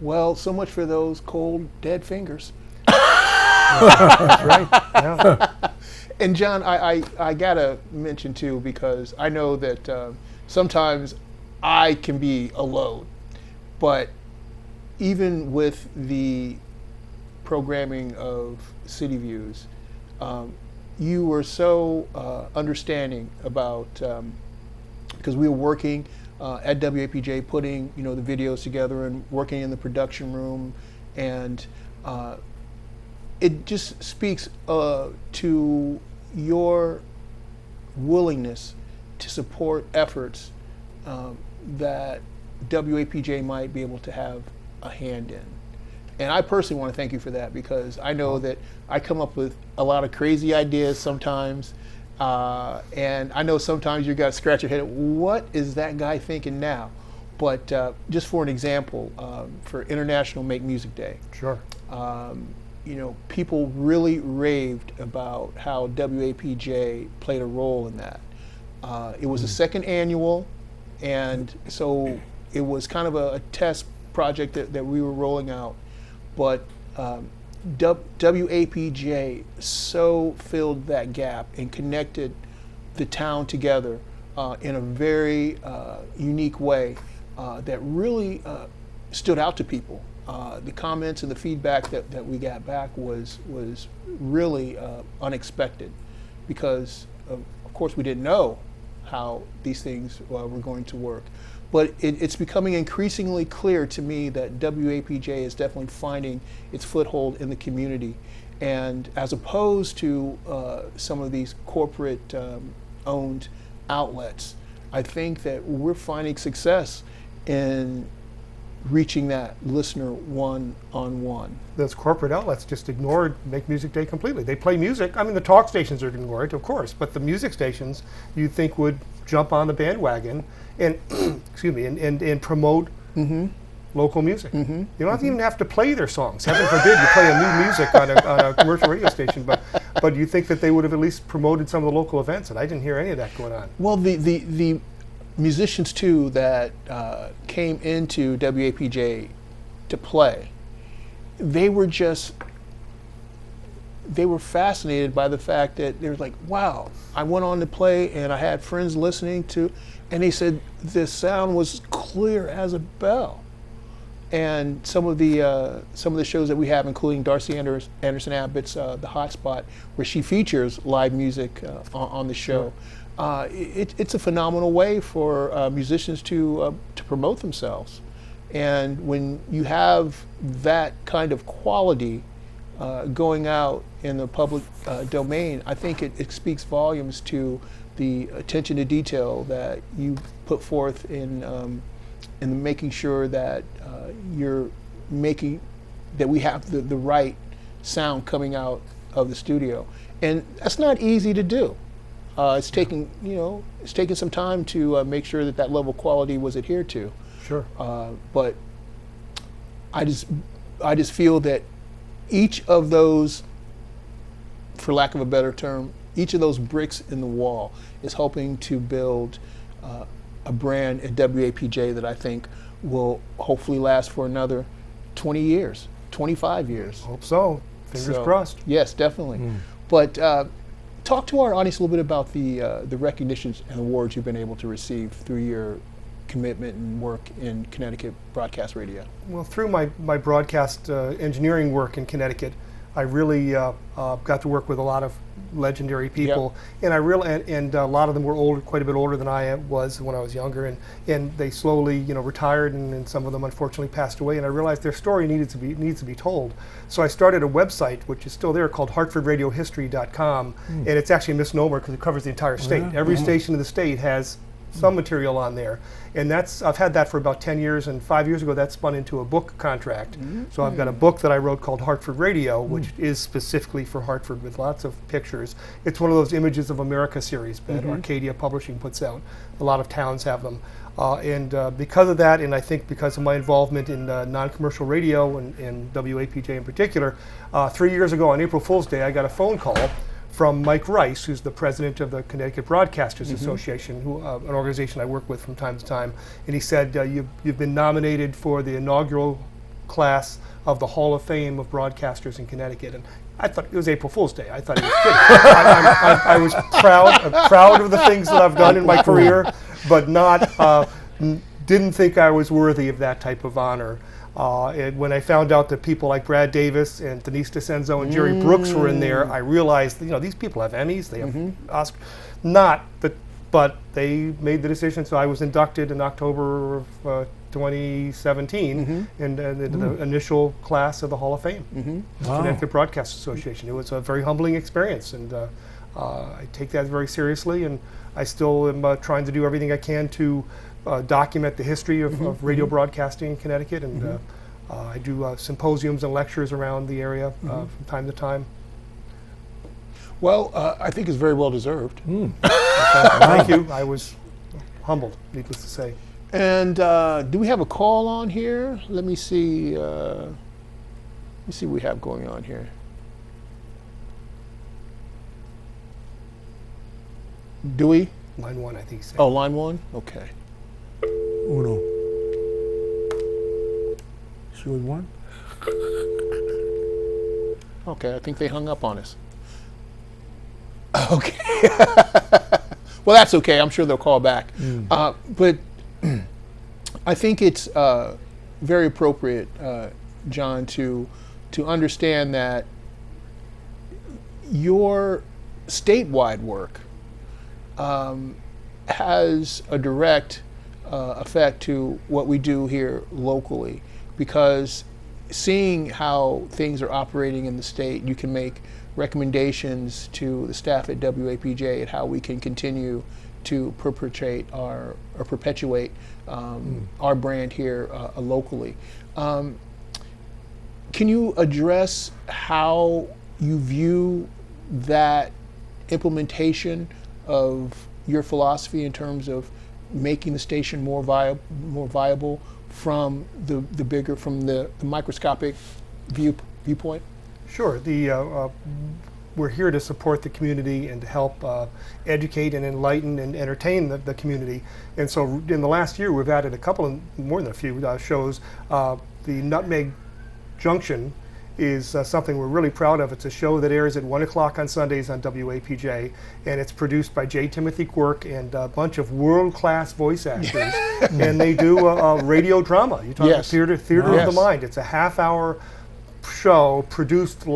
Well, so much for those cold, dead fingers. That's right. Yeah. And John, I gotta mention too, because I know that sometimes I can be a load, but even with the programming of City Views, you were so understanding about, because we were working at WAPJ, putting the videos together and working in the production room, and it just speaks to your willingness to support efforts that WAPJ might be able to have a hand in. And I personally want to thank you for that, because I know that I come up with a lot of crazy ideas sometimes, and I know sometimes you got to scratch your head, what is that guy thinking now? But just for an example, for International Make Music Day, sure. People really raved about how WAPJ played a role in that. It was the second annual, and so it was kind of a test project that we were rolling out, but WAPJ so filled that gap and connected the town together in a very unique way that really stood out to people. The comments and the feedback that we got back was really unexpected, because of course we didn't know how these things were going to work. But it's becoming increasingly clear to me that WAPJ is definitely finding its foothold in the community. And as opposed to some of these corporate owned outlets, I think that we're finding success in reaching that listener one-on-one. Those corporate outlets just ignored Make Music Day completely. They play music. I mean, the talk stations are ignored, of course, but the music stations you'd think would jump on the bandwagon and and promote local music. You don't even have to play their songs. Heaven forbid you play a new music on a commercial radio station, but you think that they would have at least promoted some of the local events, and I didn't hear any of that going on. Well, the musicians too that came into WAPJ to play, they were fascinated by the fact that they were like, wow, I went on to play and I had friends listening to, and they said the sound was clear as a bell. And some of the shows that we have, including Darcy Anderson Abbott's The Hotspot, where she features live music on the show. Sure. It's a phenomenal way for musicians to promote themselves. And when you have that kind of quality going out in the public domain, I think it speaks volumes to the attention to detail that you put forth in making sure that we have the right sound coming out of the studio. And that's not easy to do. It's taking some time to make sure that level of quality was adhered to. Sure. But I just feel that each of those, for lack of a better term, each of those bricks in the wall is helping to build a brand at WAPJ that I think will hopefully last for another 20 years, 25 years. Hope so. Fingers crossed. Yes, definitely. But talk to our audience a little bit about the recognitions and awards you've been able to receive through your commitment and work in Connecticut broadcast radio. Well, through my broadcast engineering work in Connecticut, I really got to work with a lot of legendary people, and and a lot of them were quite a bit older than I was when I was younger, and they slowly, retired, and some of them unfortunately passed away. And I realized their story needs to be told. So I started a website, which is still there, called HartfordRadioHistory.com, and it's actually a misnomer because it covers the entire state. Every station in the state has some material on there, and I've had that for about 10 years, and 5 years ago that spun into a book contract. So I've got a book that I wrote called Hartford Radio, which is specifically for Hartford, with lots of pictures. It's one of those Images of America series that Arcadia Publishing puts out. A lot of towns have them, and because of that, and I think because of my involvement in non-commercial radio and WAPJ in particular, 3 years ago on April Fool's Day I got a phone call from Mike Rice, who's the president of the Connecticut Broadcasters Association, an organization I work with from time to time, and he said, you've been nominated for the inaugural class of the Hall of Fame of Broadcasters in Connecticut. And I thought it was April Fool's Day. I thought he was kidding. I was proud of the things that I've done in my career, but didn't think I was worthy of that type of honor. And when I found out that people like Brad Davis and Denise DeCenzo and Jerry Brooks were in there, I realized, these people have Emmys, they have Oscars, but they made the decision. So I was inducted in October of 2017 into the initial class of the Hall of Fame, Connecticut Broadcast Association. It was a very humbling experience, and I take that very seriously, and I still am trying to do everything I can to document the history of radio broadcasting in Connecticut, and I do symposiums and lectures around the area from time to time. Well, I think it's very well deserved. Thank you. I was humbled, needless to say. And do we have a call on here? Let me see. Let me see what we have going on here. Do we? Line 1, I think. So. Oh, line 1? Okay. Uno. Should one? Okay, I think they hung up on us. Okay. Well, that's okay. I'm sure they'll call back. But I think it's very appropriate, John, to understand that your statewide work has a direct effect to what we do here locally, because seeing how things are operating in the state, you can make recommendations to the staff at WAPJ at how we can continue to perpetuate our brand here locally. Can you address how you view that implementation of your philosophy in terms of making the station more viable from the microscopic viewpoint? Sure. We're here to support the community and to help educate and enlighten and entertain the community. And so in the last year, we've added more than a few shows. The Nutmeg Junction is something we're really proud of. It's a show that airs at 1 o'clock on Sundays on WAPJ, and it's produced by J. Timothy Quirk and a bunch of world-class voice actors, and they do a radio drama. You talk about theater of the mind. It's a half-hour show produced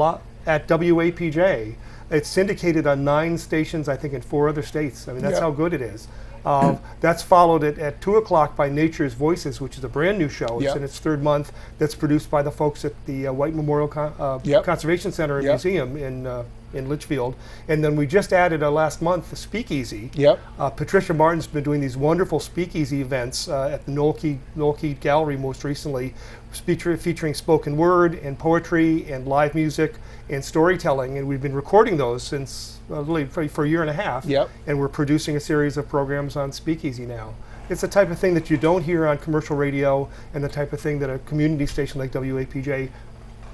at WAPJ. It's syndicated on 9 stations, I think, in 4 other states. I mean, that's how good it is. That's followed at 2 o'clock by Nature's Voices, which is a brand new show. It's in its 3rd month. That's produced by the folks at the White Memorial Conservation Center and Museum in Litchfield. And then we just added last month the Speakeasy. Patricia Martin's been doing these wonderful Speakeasy events at the Noel Key Gallery most recently, featuring spoken word and poetry and live music and storytelling. And we've been recording those since really for a year and a half. And we're producing a series of programs on Speakeasy now. It's the type of thing that you don't hear on commercial radio, and the type of thing that a community station like WAPJ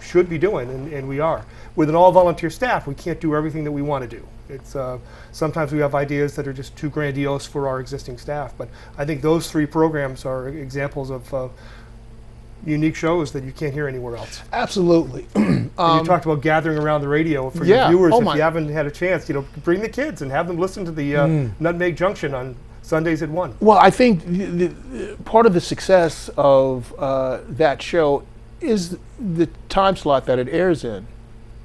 should be doing, and we are. With an all-volunteer staff, we can't do everything that we want to do. It's sometimes we have ideas that are just too grandiose for our existing staff, but I think those 3 programs are examples of unique shows that you can't hear anywhere else. Absolutely. And you talked about gathering around the radio for your viewers. If you haven't had a chance, bring the kids and have them listen to the Nutmeg Junction on Sundays at 1. Well, I think part of the success of that show is the time slot that it airs in.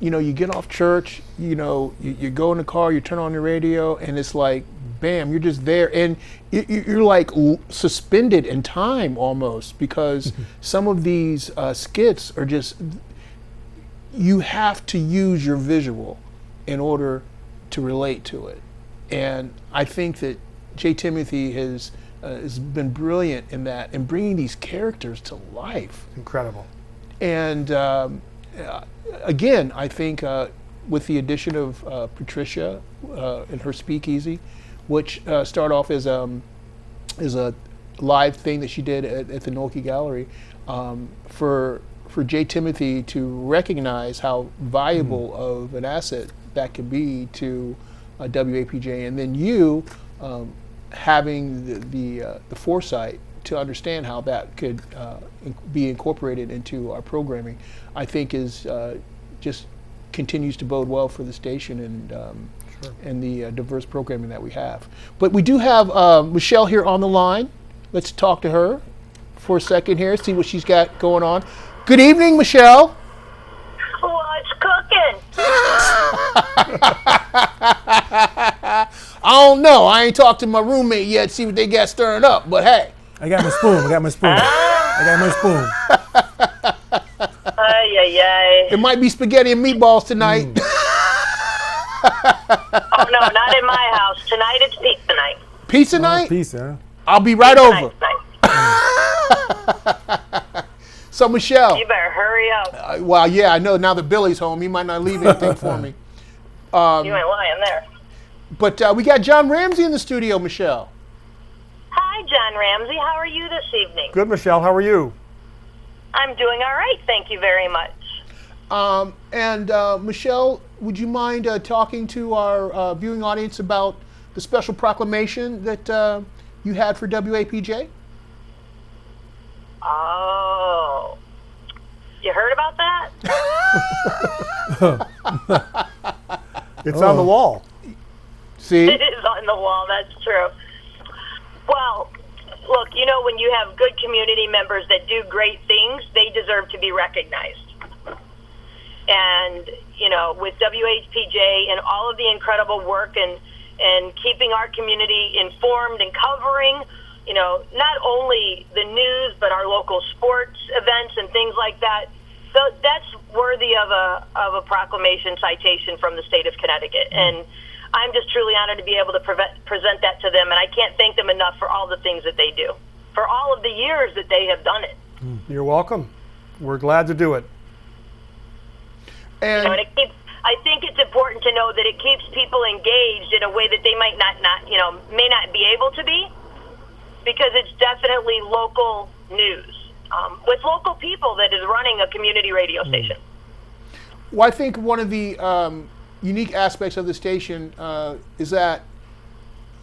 You get off church, you go in the car, you turn on the radio, and it's like, bam, you're just there. And you're like suspended in time almost, because some of these skits are just, you have to use your visual in order to relate to it. And I think that J. Timothy has been brilliant in that, in bringing these characters to life. Incredible. And again, I think with the addition of Patricia and her speakeasy, which started off as a live thing that she did at the Nolte Gallery, for J. Timothy to recognize how valuable of an asset that could be to WAPJ, and then you having the foresight to understand how that could be incorporated into our programming, I think is just continues to bode well for the station and the diverse programming that we have. But we do have Michelle here on the line. Let's talk to her for a second here, see what she's got going on. Good evening, Michelle. What's cooking? I don't know. I ain't talked to my roommate yet, see what they got stirring up, but hey. I got my spoon. I got my spoon. Ay, ay, ay. It might be spaghetti and meatballs tonight. Oh, no, not in my house. Tonight it's pizza night. Pizza night? Pizza. I'll be right over. Night. So, Michelle. You better hurry up. Well, yeah, I know now that Billy's home. He might not leave anything for me. You ain't lying there. But we got John Ramsey in the studio, Michelle. Hi, John Ramsey. How are you this evening? Good, Michelle. How are you? I'm doing all right. Thank you very much. And Michelle, would you mind talking to our viewing audience about the special proclamation that you had for WAPJ? Oh. You heard about that? It's on the wall. See? It is on the wall, that's true. Well, look, when you have good community members that do great things, they deserve to be recognized. And, with WHPJ and all of the incredible work and keeping our community informed and covering, not only the news, but our local sports events and things like that. So that's worthy of a proclamation citation from the state of Connecticut. And I'm just truly honored to be able to present that to them, and I can't thank them enough for all the things that they do, for all of the years that they have done it. You're welcome. We're glad to do it. And I think it's important to know that it keeps people engaged in a way that they may not be able to be, because it's definitely local news with local people that is running a community radio station. Well, I think one of the unique aspects of the station is that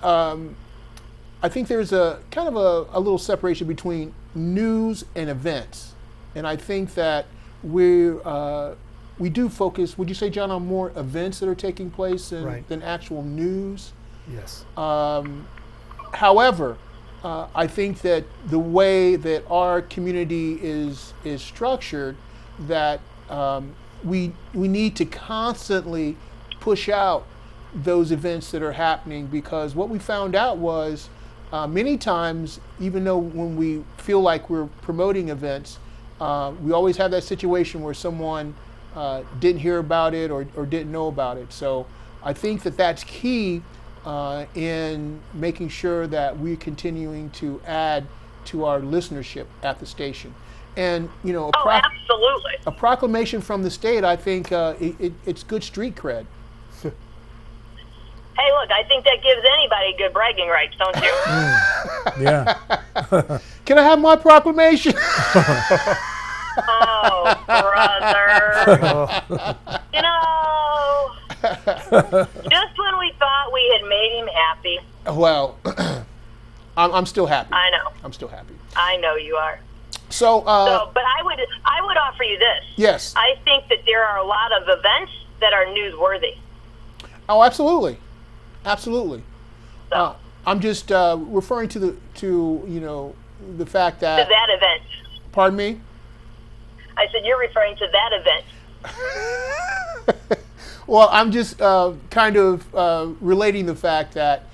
I think there's a kind of a little separation between news and events, and I think that we do focus. Would you say, John, on more events that are taking place than actual news? Yes. However, I think that the way that our community is structured, that we need to constantly push out those events that are happening, because what we found out was many times, even though when we feel like we're promoting events, we always have that situation where someone didn't hear about it or didn't know about it. So I think that that's key in making sure that we're continuing to add to our listenership at the station. And absolutely. A proclamation from the state, I think it's good street cred. Hey, look, I think that gives anybody good bragging rights, don't you? Yeah. Can I have my proclamation? Oh, Oh, brother. You know, just when we thought we had made him happy. Well, I'm still happy. I know. I'm still happy. I know you are. So, but I would offer you this. Yes. I think that there are a lot of events that are newsworthy. Oh, absolutely, absolutely. So. I'm just referring to the fact that. To that event. Pardon me? I said you're referring to that event. Well, I'm just kind of relating the fact that,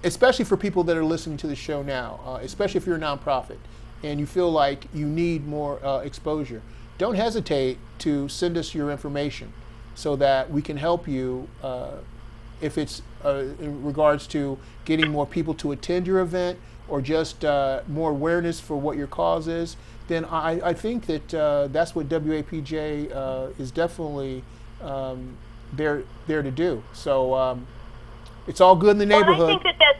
especially for people that are listening to the show now, especially if you're a nonprofit and you feel like you need more exposure, don't hesitate to send us your information so that we can help you if it's in regards to getting more people to attend your event or just more awareness for what your cause is. Then I think that that's what WAPJ is definitely there to do. So it's all good in the neighborhood. Well, I think that's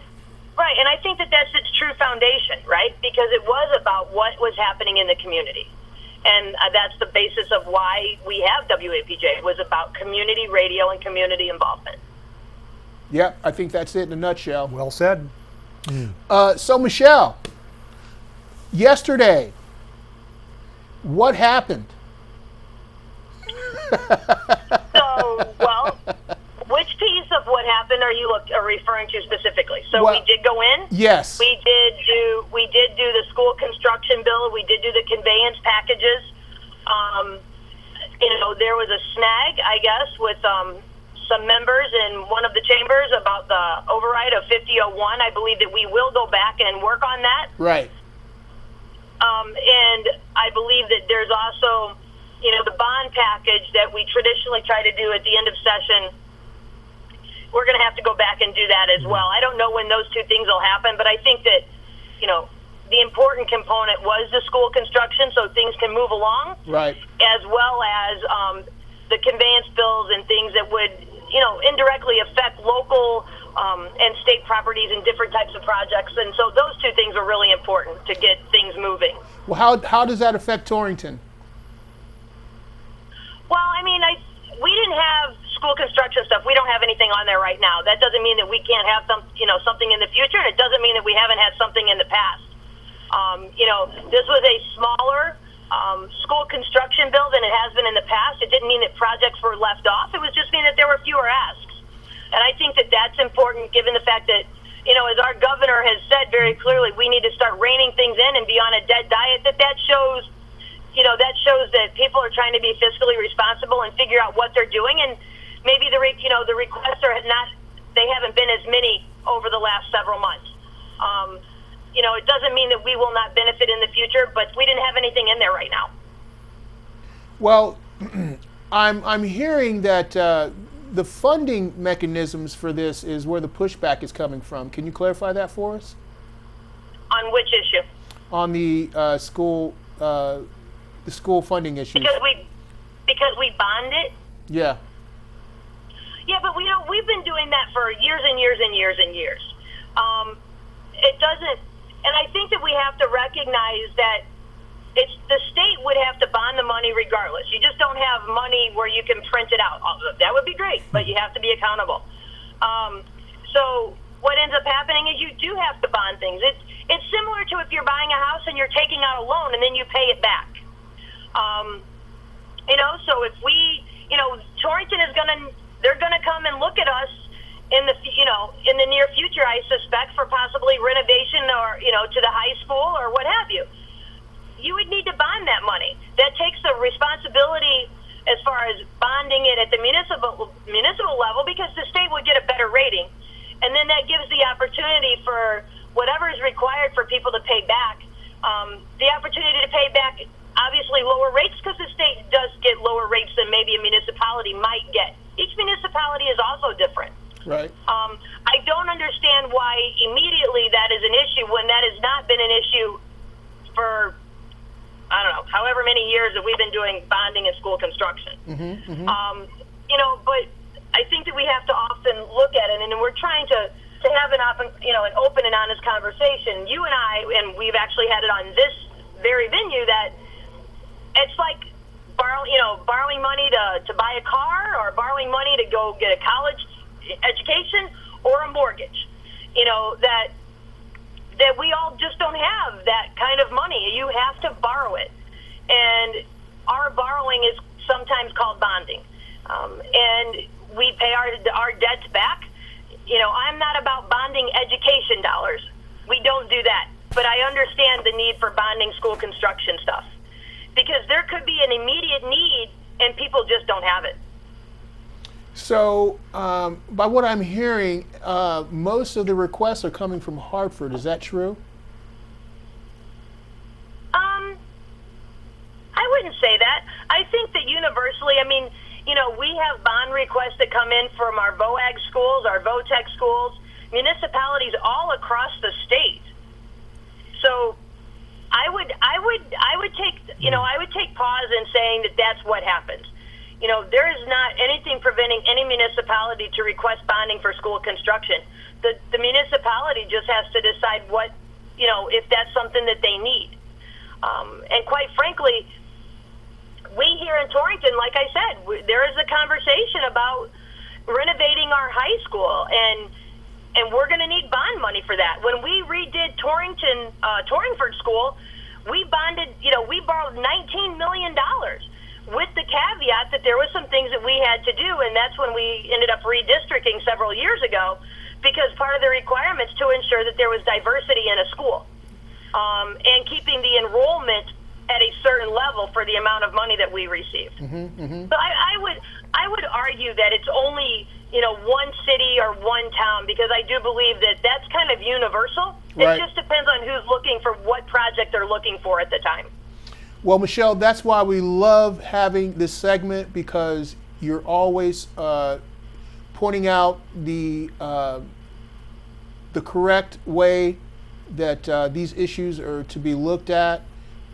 right, and I think that that's its true foundation, right? Because it was about what was happening in the community, and that's the basis of why we have WAPJ. It was about community radio and community involvement. Yeah, I think that's it in a nutshell. Well said. So Michelle, yesterday, what happened? Well, which piece of what happened are you referring to specifically? So we did go in. Yes. We did do the school construction bill. We did do the conveyance packages. There was a snag, I guess, with some members in one of the chambers about the override of 5001. I believe that we will go back and work on that. Right. And I believe that there's also, the bond package that we traditionally try to do at the end of session. We're going to have to go back and do that as well. I don't know when those two things will happen, but I think that, the important component was the school construction so things can move along. Right. As well as the conveyance bills and things that would, indirectly affect local and state properties and different types of projects. And so those two things are really important to get things moving. Well, how does that affect Torrington? Well, we didn't have school construction stuff. We don't have anything on there right now. That doesn't mean that we can't have something in the future, and it doesn't mean that we haven't had something in the past. This was a smaller school construction bill than it has been in the past. It didn't mean that projects were left off. It was just mean that there were fewer asks. And I think that that's important given the fact that, as our governor has said very clearly, we need to start reining things in and be on a dead diet. That shows that people are trying to be fiscally responsible and figure out what they're doing. And maybe the requests haven't been as many over the last several months. It doesn't mean that we will not benefit in the future, but we didn't have anything in there right now. Well, I'm hearing that the funding mechanisms for this is where the pushback is coming from. Can you clarify that for us? On which issue? On the school funding issue. Because we bond it. Yeah. Yeah, but we've been doing that for years and years and years and years. It doesn't, and I think that we have to recognize that the state would have to bond the money regardless. You just don't have money where you can print it out. That would be great, but you have to be accountable. So what ends up happening is you do have to bond things. It's similar to if you're buying a house and you're taking out a loan and then you pay it back. So if Torrington they're gonna come and look at us in the near future, I suspect, for possibly renovation or to the high school or what have you. You would need to bond that money. That takes the responsibility as far as bonding it at the municipal level, because the state would get a better rating, and then that gives the opportunity for whatever is required for people to pay back. The opportunity to pay back, obviously, lower rates, because the state does get lower rates than maybe a municipality might get. Each municipality is also different. Right. I don't understand why immediately that is an issue when that has not been an issue for, I don't know, however many years that we've been doing bonding and school construction. But I think that we have to often look at it, and we're trying to have an open and honest conversation. You and I, and we've actually had it on this very venue, that it's like borrowing money to buy a car, or borrowing money to go get a college education, or a mortgage. That we all just don't have that kind of money. You have to borrow it. And our borrowing is sometimes called bonding. And we pay our debts back. I'm not about bonding education dollars. We don't do that. But I understand the need for bonding school construction stuff, because there could be an immediate need and people just don't have it. So, by what I'm hearing, most of the requests are coming from Hartford. Is that true? I wouldn't say that. I think that universally, we have bond requests that come in from our VOAG schools, our VOTEC schools, municipalities all across the state. So, I would take pause in saying that that's what happens. There is not anything preventing any municipality to request bonding for school construction. The municipality just has to decide if that's something that they need. And quite frankly, we here in Torrington, like I said, there is a conversation about renovating our high school, and we're going to need bond money for that. When we redid Torringford School, we bonded, we borrowed $19 million. With the caveat that there was some things that we had to do, and that's when we ended up redistricting several years ago, because part of the requirements to ensure that there was diversity in a school, and keeping the enrollment at a certain level for the amount of money that we received. So I would argue that it's only one city or one town, because I do believe that that's kind of universal. Right. It just depends on who's looking for what project they're looking for at the time. Well, Michelle, that's why we love having this segment, because you're always pointing out the correct way that these issues are to be looked at,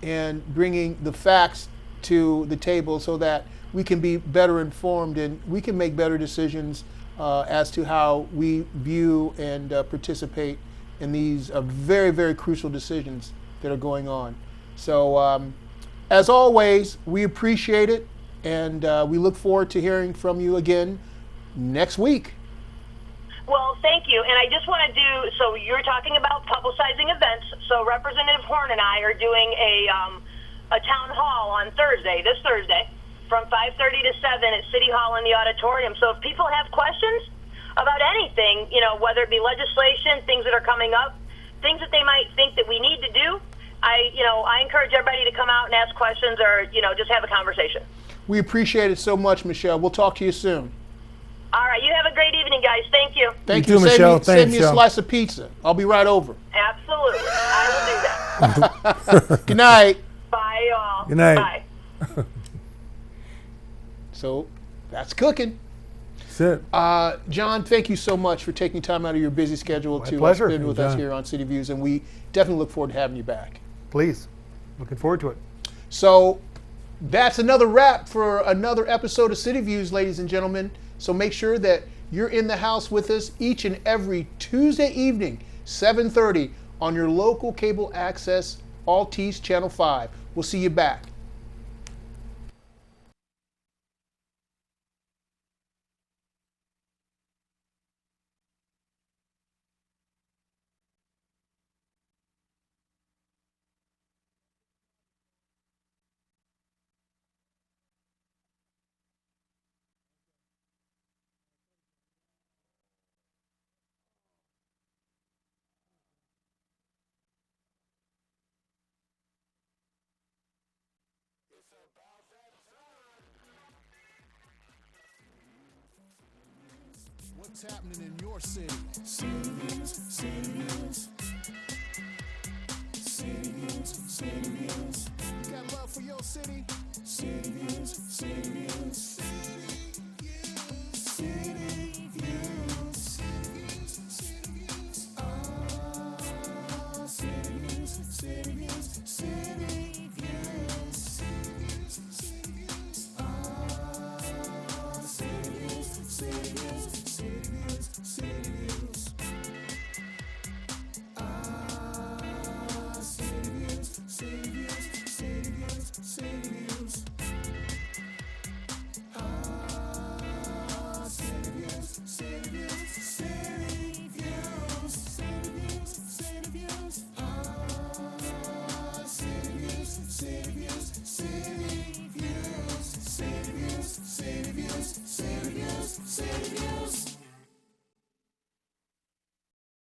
and bringing the facts to the table so that we can be better informed and we can make better decisions as to how we view and participate in these very, very crucial decisions that are going on. So, as always, we appreciate it, and we look forward to hearing from you again next week. Well, thank you. And I just want to so you're talking about publicizing events. So Representative Horn and I are doing a town hall on this Thursday, from 5:30 to 7 at City Hall in the auditorium. So if people have questions about anything, whether it be legislation, things that are coming up, things that they might think that we need to do, I encourage everybody to come out and ask questions, or, just have a conversation. We appreciate it so much, Michelle. We'll talk to you soon. All right. You have a great evening, guys. Thank you. Thank you you. too, Michelle. Send me a slice of pizza. I'll be right over. Absolutely. I will do that. Good night. Bye, y'all. Good night. Bye. So that's cooking. That's it. John, thank you so much for taking time out of your busy schedule to pleasure. spend with us John. here on City Views, and we definitely look forward to having you back. Please. Looking forward to it. So that's another wrap for another episode of City Views, ladies and gentlemen. So make sure that you're in the house with us each and every Tuesday evening, 7:30, on your local cable access, Altice Channel 5. We'll see you back. What's happening in your city? City Views, City Views. City Views, City Views. You got love for your city? City Views, City Views. City